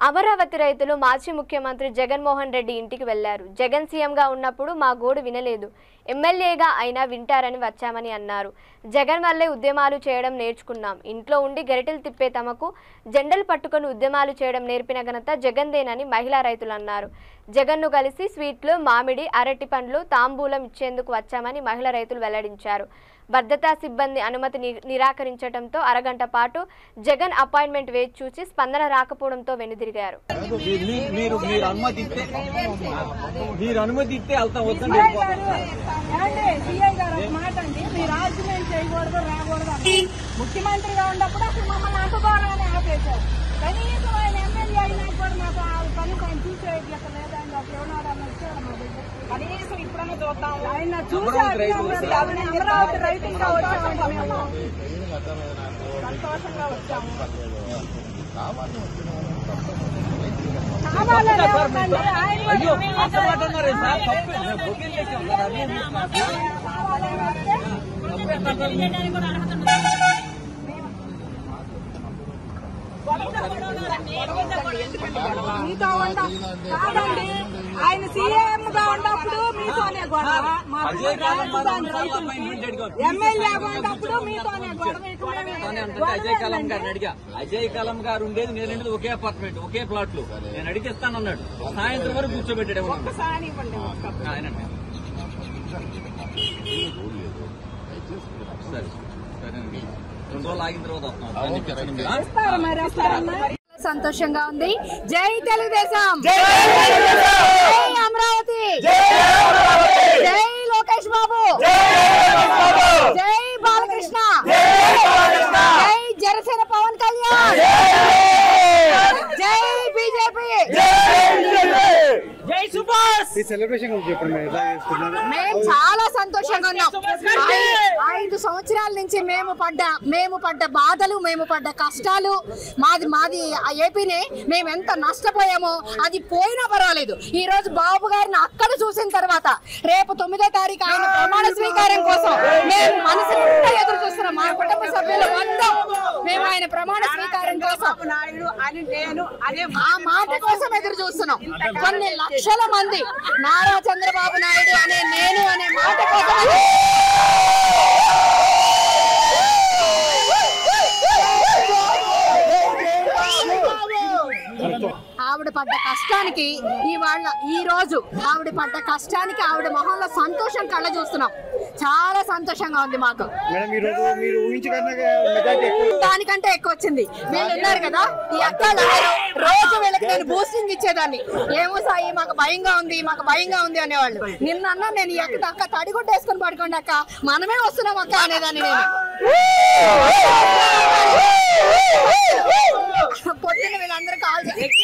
అమరావతి రైతులు మాజీ ముఖ్యమంత్రి జగన్మోహన్ రెడ్డి ఇంటికి వెళ్లారు. జగన్ సీఎంగా ఉన్నప్పుడు మా గోడు వినలేదు, ఎమ్మెల్యేగా అయినా వింటారని వచ్చామని అన్నారు. జగన్ వల్లే ఉద్యమాలు చేయడం నేర్చుకున్నాం. ఇంట్లో ఉండి గరిటెలు తిప్పే తమకు జెండలు పట్టుకొని ఉద్యమాలు చేయడం నేర్పిన ఘనత జగన్దేనని మహిళా రైతులు అన్నారు. జగన్ను కలిసి స్వీట్లు, మామిడి, అరటి పండ్లు, తాంబూలం ఇచ్చేందుకు వచ్చామని మహిళా రైతులు వెల్లడించారు. భద్రతా సిబ్బంది అనుమతి నిరాకరించడంతో అరగంట పాటు జగన్ అపాయింట్మెంట్ వేచి చూసి స్పందన రాకపోవడంతో వెనుదిరిగారు. ముఖ్యమంత్రిగా ఉన్నప్పుడు అసలు మమ్మల్ని అంటుకోవాలని ఆపేశారు. కనీసం ఆయన ఎమ్మెల్యే అయినా కూడా మాకు పని ఆయన చూసేట్లక లేదండి. ఎవనాడన్నా వచ్చాడు మా దగ్గర, కనీసం ఇప్పుడన్నా చూద్దాం ఆయన చూసి అమరావతి రైతులుగా వచ్చాము, మేము సంతోషంగా వచ్చాము. మీతో కాదండి, ఆయన సీఎం గా ఉన్నప్పుడు మీతోనే గొడవ, ఎమ్మెల్యేగా ఉన్నప్పుడు మీతోనే గొడవ. అజయ్ కలం గారు ఉండేది నేనంటే ఒకే అపార్ట్మెంట్, ఒకే ప్లాట్లు. నేను అడిగిస్తానన్నాడు, సాయంత్రం వరకు కూర్చోబెట్టాడు. ఆయన సరే సరేనండి, 2 రోజులు ఆగిన తర్వాత వస్తాం. సంతోషంగా ఉంది. జై తెలుగుదేశం, జై అమరావతి, జై లోకేష్ బాబు, జై బాలకృష్ణ, జై జనసేన పవన్ కళ్యాణ్, జై బీజేపీ, జై సుభాష్. ఈ సెలబ్రేషన్ మేము చాలా సంతోషంగా ఉన్నాం. 5 సంవత్సరాల నుంచి మేము పడ్డ బాధలు, మేము పడ్డ కష్టాలు, మాది ఆ ఏపీని మేము ఎంత నష్టపోయామో అది పోయినా పర్వాలేదు. ఈ రోజు బాబు గారిని అక్కడ చూసిన తర్వాత రేపు 9వ తారీఖు ఆయన ప్రమాణ స్వీకారం కోసం మేము మనసు నిండా ఎదురు చూస్తున్నాం. మా కుటుంబ సభ్యులు మొత్తం మేము ఆయన ప్రమాణ స్వీకారం కోసం ఆ మాట కోసం ఎదురు చూస్తున్నాం. కొన్ని లక్షల మంది నారా చంద్రబాబు నాయుడు అనే నేను అనే మాట కోసం ఆవిడ పడ్డ కష్టానికి ఈ రోజు ఆవిడ పడ్డ కష్టానికి ఆవిడ మొహంలో సంతోషం కళ్ళ చూస్తున్నాం. చాలా సంతోషంగా ఉంది మాకు. దానికంటే ఎక్కువ వచ్చింది. వీళ్ళు ఉన్నారు కదా, ఈ అక్కలు రోజు వీళ్ళకి నేను బూస్టింగ్ ఇచ్చేదాన్ని. ఏమో సాయి మాకు భయంగా ఉంది అనేవాళ్ళు. నిన్న నేను ఈ అక్క తడిగుడ్డ వేసుకొని పడుకోండి అక్క, మనమే వస్తున్నాం అక్క అనేదాన్ని నేను. పొద్దున్న వీళ్ళందరూ కాల్ చేసి